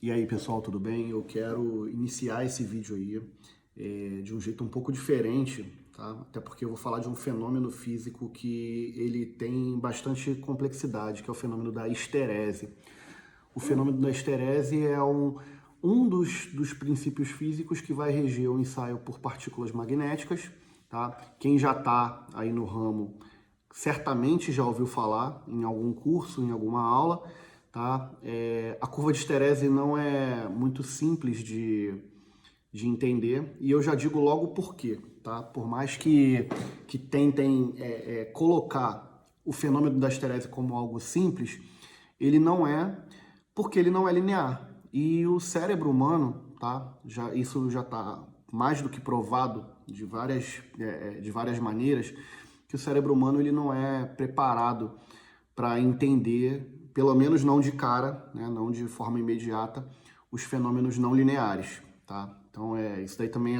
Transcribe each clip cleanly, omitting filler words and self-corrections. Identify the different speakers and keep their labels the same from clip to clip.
Speaker 1: E aí pessoal, tudo bem? Eu quero iniciar esse vídeo aí de um jeito um pouco diferente, tá? Até porque eu vou falar de um fenômeno físico que ele tem bastante complexidade, que é o fenômeno da esterese. O fenômeno da esterese é um dos princípios físicos que vai reger o ensaio por partículas magnéticas, tá? Quem já está aí no ramo certamente já ouviu falar em algum curso, em alguma aula, tá? A curva de esterese não é muito simples de entender e eu já digo logo o porquê, tá? Por mais que tentem colocar o fenômeno da esterese como algo simples, ele não é, porque ele não é linear. E o cérebro humano, tá? Isso já está mais do que provado de várias maneiras, que o cérebro humano ele não é preparado para entender, pelo menos não de cara, né, não de forma imediata, os fenômenos não lineares, tá? Então isso daí também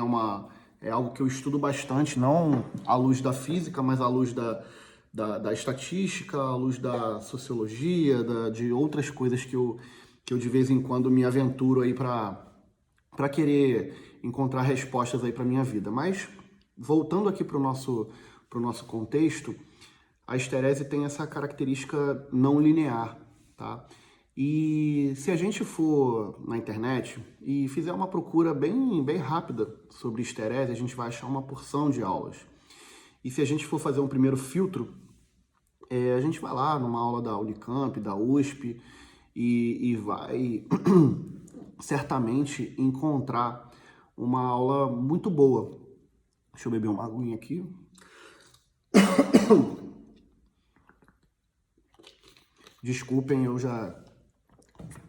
Speaker 1: é algo que eu estudo bastante, não à luz da física, mas à luz da estatística, à luz da sociologia, de outras coisas que eu de vez em quando me aventuro aí para querer encontrar respostas aí para minha vida. Mas voltando aqui para o nosso contexto, a esterese tem essa característica não linear, tá? E se a gente for na internet e fizer uma procura bem rápida sobre esterese, a gente vai achar uma porção de aulas. E se a gente for fazer um primeiro filtro, a gente vai lá numa aula da Unicamp, da USP, e vai certamente encontrar uma aula muito boa. Deixa eu beber uma aguinha aqui. Desculpem, eu já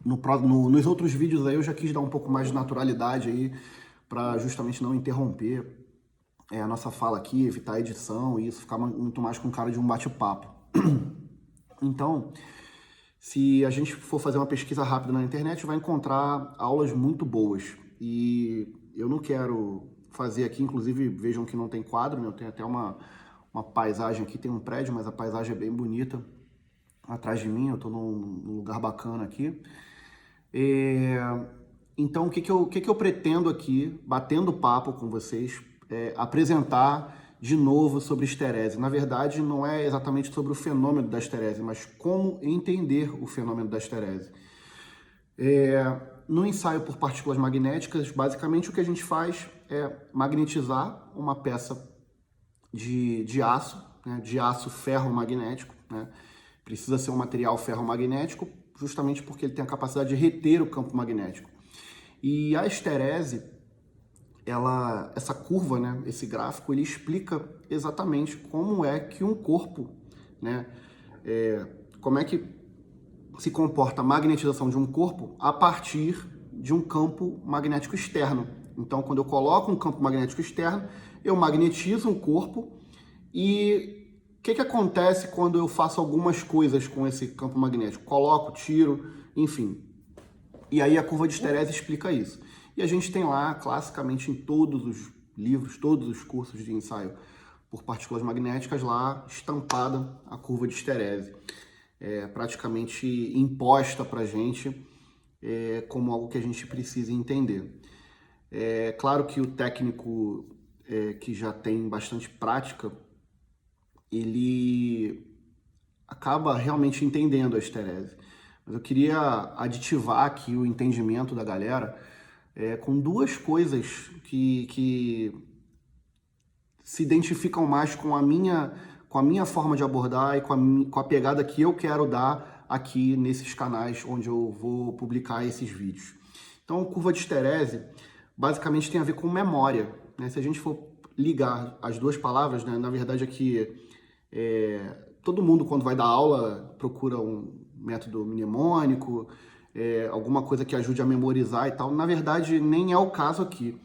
Speaker 1: nos outros vídeos aí eu já quis dar um pouco mais de naturalidade aí para justamente não interromper a nossa fala aqui, evitar a edição e isso ficar muito mais com cara de um bate-papo. Então, se a gente for fazer uma pesquisa rápida na internet, vai encontrar aulas muito boas. E eu não quero fazer aqui, inclusive vejam que não tem quadro, né? Eu tenho até uma paisagem aqui, tem um prédio, mas a paisagem é bem bonita atrás de mim, eu estou num lugar bacana aqui. Então, o que eu pretendo aqui, batendo papo com vocês, apresentar de novo sobre esterese. Na verdade, não é exatamente sobre o fenômeno da esterese, mas como entender o fenômeno da esterese. No ensaio por partículas magnéticas, basicamente o que a gente faz é magnetizar uma peça de aço, né, de aço ferromagnético, né? Precisa ser um material ferromagnético, justamente porque ele tem a capacidade de reter o campo magnético. E a esterese, essa curva, né, esse gráfico, ele explica exatamente como é que um corpo, né, como é que se comporta a magnetização de um corpo a partir de um campo magnético externo. Então, quando eu coloco um campo magnético externo, eu magnetizo um corpo e o que acontece quando eu faço algumas coisas com esse campo magnético? Coloco, tiro, enfim. E aí a curva de esterese explica isso. E a gente tem lá, classicamente, em todos os livros, todos os cursos de ensaio por partículas magnéticas, lá estampada a curva de esterese. Praticamente imposta para a gente como algo que a gente precisa entender. É claro que o técnico que já tem bastante prática, ele acaba realmente entendendo a esterese. Mas eu queria aditivar aqui o entendimento da galera com duas coisas que se identificam mais com a minha forma de abordar e com a pegada que eu quero dar aqui nesses canais onde eu vou publicar esses vídeos. Então, curva de esterese basicamente tem a ver com memória, né? Se a gente for ligar as duas palavras, né, na verdade aqui todo mundo quando vai dar aula procura um método mnemônico, alguma coisa que ajude a memorizar e tal. Na verdade, nem é o caso aqui.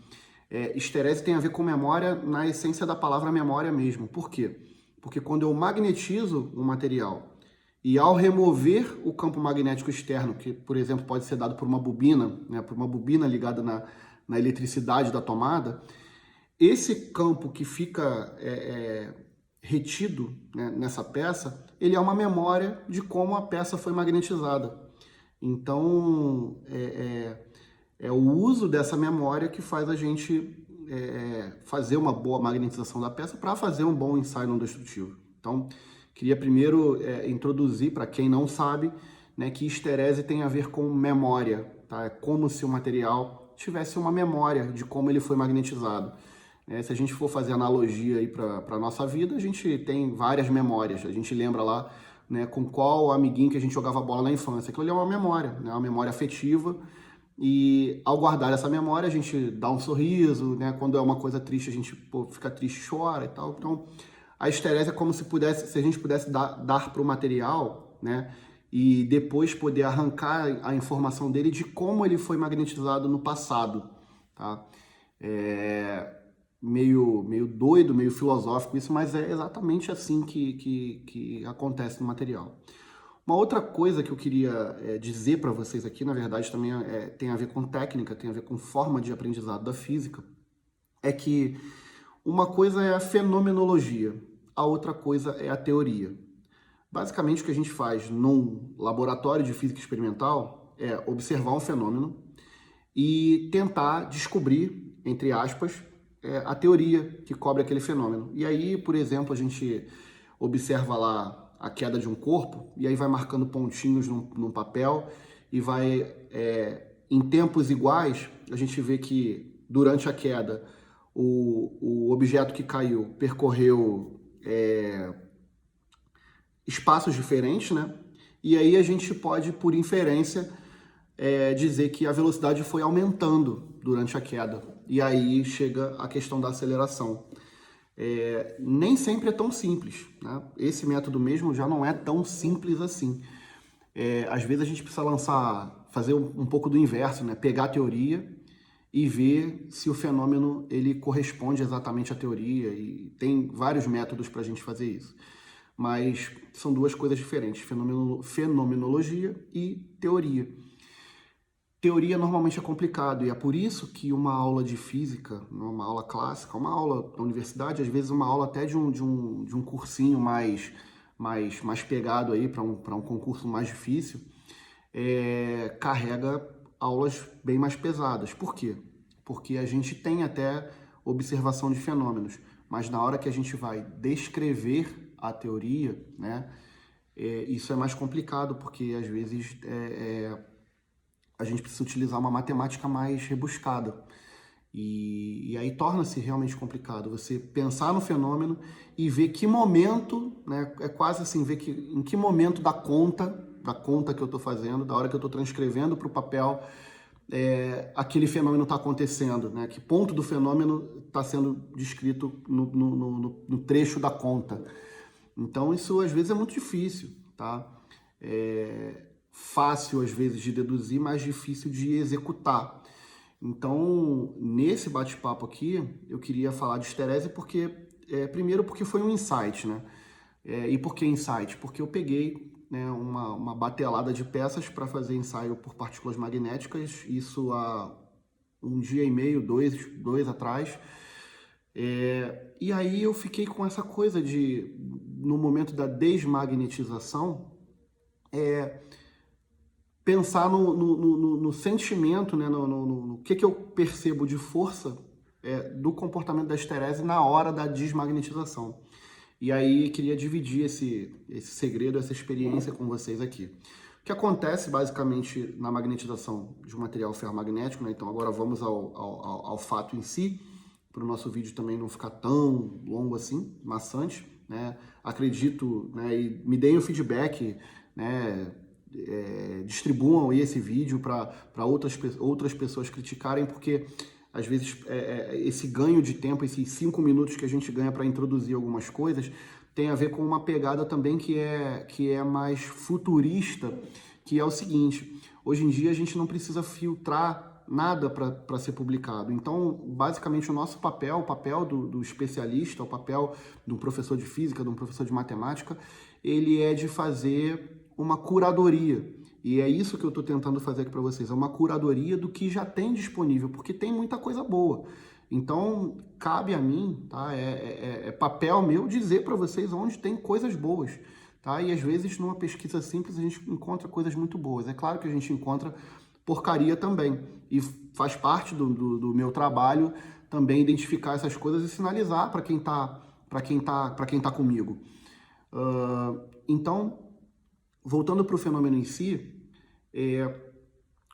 Speaker 1: Esterese tem a ver com memória na essência da palavra memória mesmo. Por quê? Porque quando eu magnetizo um material e ao remover o campo magnético externo, que por exemplo pode ser dado por uma bobina, né, por uma bobina ligada na eletricidade da tomada, esse campo que fica retido, né, nessa peça, ele é uma memória de como a peça foi magnetizada. Então, é o uso dessa memória que faz a gente fazer uma boa magnetização da peça para fazer um bom ensaio não destrutivo. Então, queria primeiro introduzir, para quem não sabe, né, que esterese tem a ver com memória, tá? É como se o material tivesse uma memória de como ele foi magnetizado. Se a gente for fazer analogia aí para a nossa vida, a gente tem várias memórias. A gente lembra lá, né, com qual amiguinho que a gente jogava bola na infância. Aquilo ali é uma memória, né, uma memória afetiva. E ao guardar essa memória, a gente dá um sorriso, né? Quando é uma coisa triste, a gente fica triste, chora e tal. Então, a esterese é como se a gente pudesse dar para o material, né? E depois poder arrancar a informação dele de como ele foi magnetizado no passado, tá? Meio doido, meio filosófico isso, mas é exatamente assim que acontece no material. Uma outra coisa que eu queria dizer para vocês aqui, na verdade, também tem a ver com técnica, tem a ver com forma de aprendizado da física, é que uma coisa é a fenomenologia, a outra coisa é a teoria. Basicamente, o que a gente faz num laboratório de física experimental é observar um fenômeno e tentar descobrir, entre aspas, a teoria que cobre aquele fenômeno. E aí, por exemplo, a gente observa lá a queda de um corpo, e aí vai marcando pontinhos num papel, e vai, em tempos iguais, a gente vê que durante a queda, o objeto que caiu percorreu espaços diferentes, né? E aí a gente pode, por inferência, dizer que a velocidade foi aumentando durante a queda. E aí chega a questão da aceleração. Nem sempre é tão simples, né? Esse método mesmo já não é tão simples assim. Às vezes a gente precisa fazer um pouco do inverso, né? Pegar a teoria e ver se o fenômeno ele corresponde exatamente à teoria, e tem vários métodos para a gente fazer isso. Mas são duas coisas diferentes, fenomenologia e teoria. Teoria normalmente é complicado, e é por isso que uma aula de física, uma aula clássica, uma aula da universidade, às vezes uma aula até de um cursinho mais pegado aí para um concurso mais difícil, carrega aulas bem mais pesadas. Por quê? Porque a gente tem até observação de fenômenos, mas na hora que a gente vai descrever a teoria, né, isso é mais complicado, porque às vezes a gente precisa utilizar uma matemática mais rebuscada. E aí torna-se realmente complicado você pensar no fenômeno e ver que momento, né, é quase assim, ver em que momento da conta que eu estou fazendo, da hora que eu estou transcrevendo para o papel, aquele fenômeno está acontecendo, né? Que ponto do fenômeno está sendo descrito no trecho da conta. Então isso às vezes é muito difícil, tá? Fácil às vezes de deduzir, mas difícil de executar. Então, nesse bate-papo aqui, eu queria falar de esterese primeiro porque foi um insight, né? E por que insight? Porque eu peguei, né, uma batelada de peças para fazer ensaio por partículas magnéticas, isso há um dia e meio, dois atrás. E aí eu fiquei com essa coisa no momento da desmagnetização, pensar no sentimento, né, no que eu percebo de força do comportamento da esterese na hora da desmagnetização. E aí queria dividir esse segredo, essa experiência com vocês aqui. O que acontece basicamente na magnetização de um material ferromagnético, né? Então agora vamos ao fato em si, para o nosso vídeo também não ficar tão longo assim, maçante, né? Acredito, né, e me deem o feedback, né? Distribuam aí esse vídeo para outras pessoas criticarem, porque às vezes esse ganho de tempo, esses 5 minutos que a gente ganha para introduzir algumas coisas, tem a ver com uma pegada também que é mais futurista, que é o seguinte: hoje em dia a gente não precisa filtrar nada para ser publicado. Então, basicamente, o nosso papel, o papel do especialista, o papel do professor de física, de um professor de matemática, ele é de fazer uma curadoria. E é isso que eu estou tentando fazer aqui para vocês, é uma curadoria do que já tem disponível, porque tem muita coisa boa. Então, cabe a mim, tá? É papel meu dizer para vocês onde tem coisas boas. tá? E às vezes numa pesquisa simples a gente encontra coisas muito boas. É claro que a gente encontra porcaria também, e faz parte do meu trabalho também identificar essas coisas e sinalizar para quem tá comigo. Então, voltando para o fenômeno em si,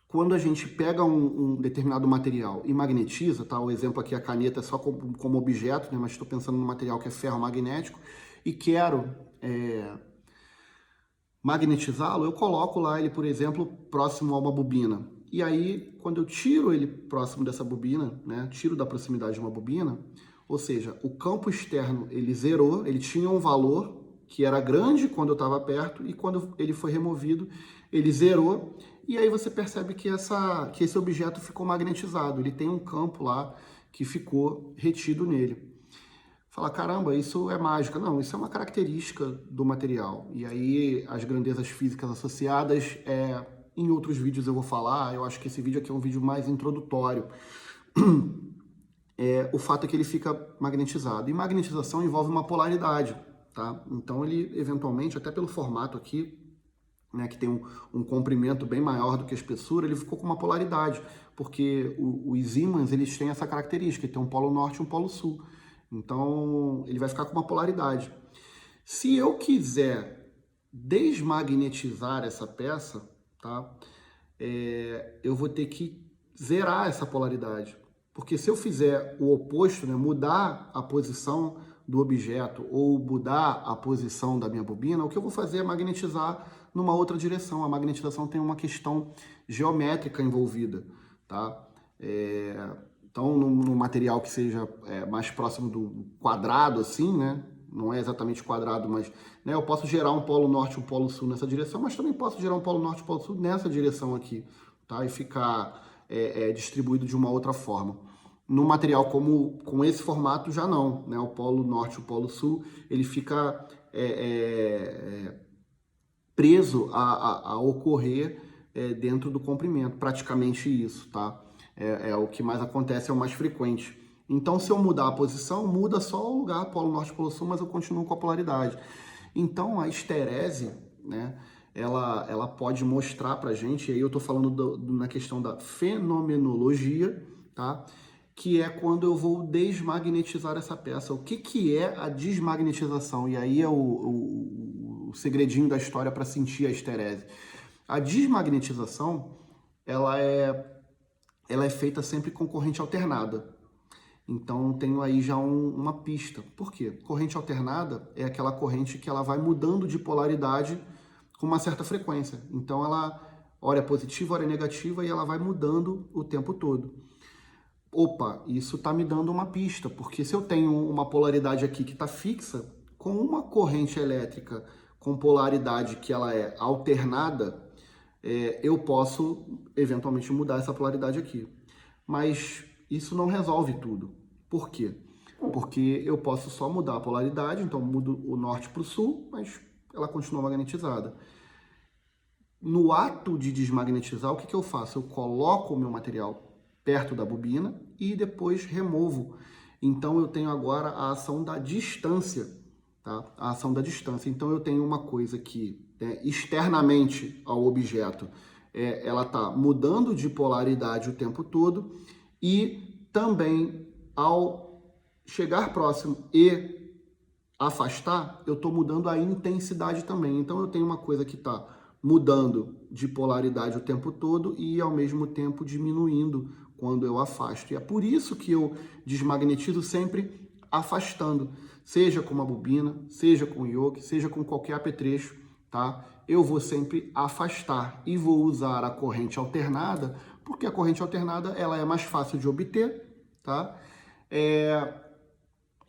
Speaker 1: quando a gente pega um determinado material e magnetiza, tá? O exemplo aqui, a caneta é só como objeto, né? Mas estou pensando no material que é ferro magnético e quero magnetizá-lo, eu coloco lá ele, por exemplo, próximo a uma bobina. E aí, quando eu tiro ele próximo dessa bobina, né? Tiro da proximidade de uma bobina, ou seja, o campo externo ele zerou, ele tinha um valor que era grande quando eu estava perto e quando ele foi removido, ele zerou. E aí você percebe que esse objeto ficou magnetizado, ele tem um campo lá que ficou retido nele. Fala, caramba, isso é mágica. Não, isso é uma característica do material. E aí as grandezas físicas associadas, em outros vídeos eu vou falar, eu acho que esse vídeo aqui é um vídeo mais introdutório. O fato é que ele fica magnetizado. E magnetização envolve uma polaridade, tá? Então ele, eventualmente, até pelo formato aqui, né, que tem um comprimento bem maior do que a espessura, ele ficou com uma polaridade, porque os ímãs, eles têm essa característica, tem um polo norte e um polo sul. Então, ele vai ficar com uma polaridade. Se eu quiser desmagnetizar essa peça, tá? Eu vou ter que zerar essa polaridade. Porque se eu fizer o oposto, né, mudar a posição do objeto ou mudar a posição da minha bobina, o que eu vou fazer é magnetizar numa outra direção. A magnetização tem uma questão geométrica envolvida, tá? Então, num material que seja mais próximo do quadrado, assim, né? Não é exatamente quadrado, mas né, eu posso gerar um polo norte e um polo sul nessa direção, mas também posso gerar um polo norte e um polo sul nessa direção aqui, tá? E ficar distribuído de uma outra forma. No material com esse formato já não, né? O polo norte e o polo sul, ele fica preso a ocorrer dentro do comprimento, praticamente isso, tá? O que mais acontece, é o mais frequente. Então, se eu mudar a posição, muda só o lugar, polo norte e polo sul, mas eu continuo com a polaridade. Então, a esterese, né, ela pode mostrar pra gente, e aí eu tô falando na questão da fenomenologia, tá? Que é quando eu vou desmagnetizar essa peça. O que é a desmagnetização? E aí é o segredinho da história para sentir a esterese. A desmagnetização, ela é feita sempre com corrente alternada. Então, tenho aí já uma pista. Por quê? Corrente alternada é aquela corrente que ela vai mudando de polaridade com uma certa frequência. Então, ela, ora é positiva, ora é negativa, e ela vai mudando o tempo todo. Opa, isso está me dando uma pista, porque se eu tenho uma polaridade aqui que está fixa, com uma corrente elétrica com polaridade que ela é alternada, eu posso eventualmente mudar essa polaridade aqui. Mas isso não resolve tudo. Por quê? Porque eu posso só mudar a polaridade, então mudo o norte para o sul, mas ela continua magnetizada. No ato de desmagnetizar, o que eu faço? Eu coloco o meu material perto da bobina e depois removo. Então eu tenho agora a ação da distância, tá? A ação da distância. Então eu tenho uma coisa que externamente ao objeto, ela está mudando de polaridade o tempo todo, e também ao chegar próximo e afastar, eu estou mudando a intensidade também. Então eu tenho uma coisa que está mudando de polaridade o tempo todo e ao mesmo tempo diminuindo quando eu afasto. E é por isso que eu desmagnetizo sempre afastando, seja com uma bobina, seja com yoke, seja com qualquer apetrecho, tá? Eu vou sempre afastar e vou usar a corrente alternada, porque a corrente alternada ela é mais fácil de obter, tá?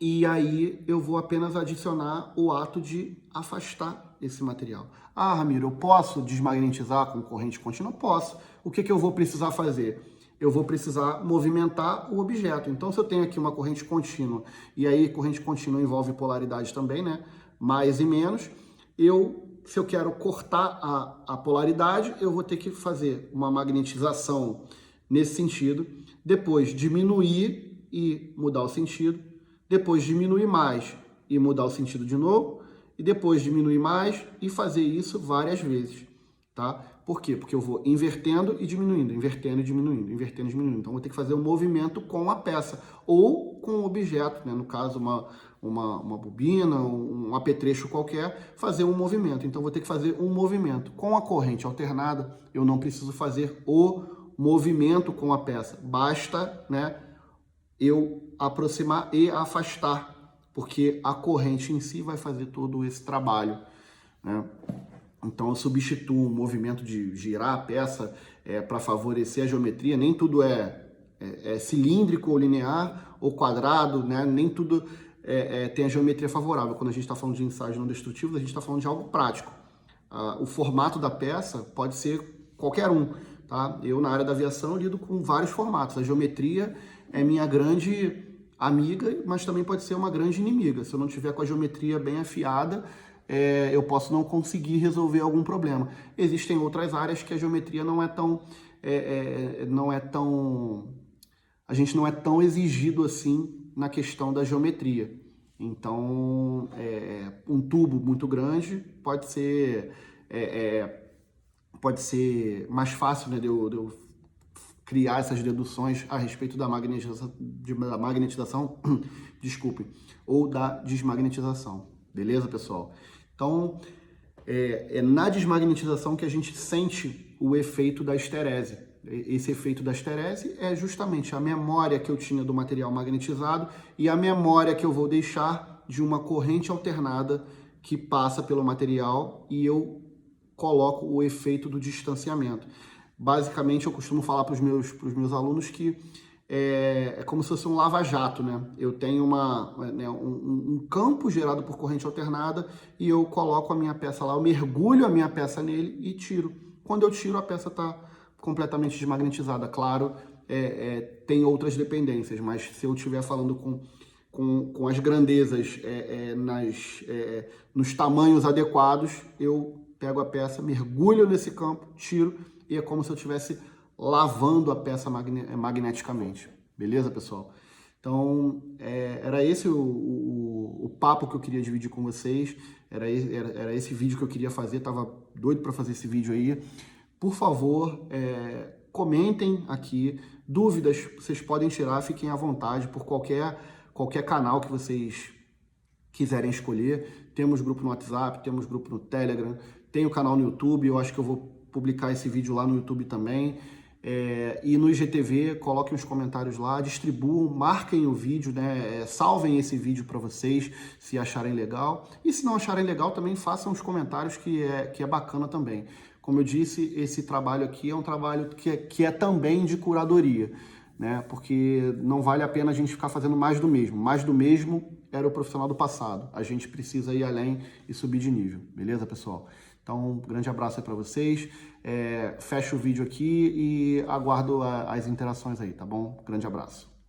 Speaker 1: E aí eu vou apenas adicionar o ato de afastar esse material. Ah, Ramiro, eu posso desmagnetizar com corrente contínua? Posso. O que eu vou precisar fazer? Eu vou precisar movimentar o objeto. Então, se eu tenho aqui uma corrente contínua, e aí corrente contínua envolve polaridade também, né? Mais e menos, se eu quero cortar a polaridade, eu vou ter que fazer uma magnetização nesse sentido, depois diminuir e mudar o sentido, depois diminuir mais e mudar o sentido de novo, e depois diminuir mais e fazer isso várias vezes, tá? Por quê? Porque eu vou invertendo e diminuindo, invertendo e diminuindo, invertendo e diminuindo. Então, eu vou ter que fazer um movimento com a peça ou com o objeto, né? No caso, uma bobina, um apetrecho qualquer, fazer um movimento. Então, eu vou ter que fazer um movimento. Com a corrente alternada, eu não preciso fazer o movimento com a peça. Basta, né, eu aproximar e afastar, porque a corrente em si vai fazer todo esse trabalho, né? Então eu substituo o movimento de girar a peça para favorecer a geometria. Nem tudo é cilíndrico ou linear ou quadrado, né? Nem tudo tem a geometria favorável. Quando a gente está falando de ensaios não destrutivos, a gente está falando de algo prático. O formato da peça pode ser qualquer um, tá? Eu, na área da aviação, lido com vários formatos. A geometria é minha grande amiga, mas também pode ser uma grande inimiga. Se eu não tiver com a geometria bem afiada, eu posso não conseguir resolver algum problema. Existem outras áreas que a geometria não é tão... a gente não é tão exigido assim na questão da geometria. Então, um tubo muito grande pode ser mais fácil, né, de eu criar essas deduções a respeito da magnetização, desculpe, ou da desmagnetização. Beleza, pessoal? Então, é na desmagnetização que a gente sente o efeito da esterese. Esse efeito da esterese é justamente a memória que eu tinha do material magnetizado e a memória que eu vou deixar de uma corrente alternada que passa pelo material e eu coloco o efeito do distanciamento. Basicamente, eu costumo falar para os meus alunos que é como se fosse um lava-jato, né? Eu tenho um campo gerado por corrente alternada e eu coloco a minha peça lá, eu mergulho a minha peça nele e tiro. Quando eu tiro, a peça está completamente desmagnetizada. Claro, tem outras dependências, mas se eu estiver falando com as grandezas nos tamanhos adequados, eu pego a peça, mergulho nesse campo, tiro e é como se eu estivesse lavando a peça magneticamente. Beleza, pessoal? Então, era esse o papo que eu queria dividir com vocês, era esse vídeo que eu queria fazer, tava doido para fazer esse vídeo aí. Por favor, comentem aqui, dúvidas vocês podem tirar, fiquem à vontade por qualquer canal que vocês quiserem escolher. Temos grupo no WhatsApp, temos grupo no Telegram, tem o canal no YouTube, eu acho que eu vou publicar esse vídeo lá no YouTube também. E no IGTV, coloquem os comentários lá, distribuam, marquem o vídeo, né? Salvem esse vídeo para vocês, se acharem legal. E se não acharem legal, também façam os comentários, que é bacana também. Como eu disse, esse trabalho aqui é um trabalho que é também de curadoria, né? Porque não vale a pena a gente ficar fazendo mais do mesmo. Mais do mesmo era o profissional do passado. A gente precisa ir além e subir de nível. Beleza, pessoal? Então, um grande abraço aí para vocês. Fecho o vídeo aqui e aguardo as interações aí, tá bom? Grande abraço.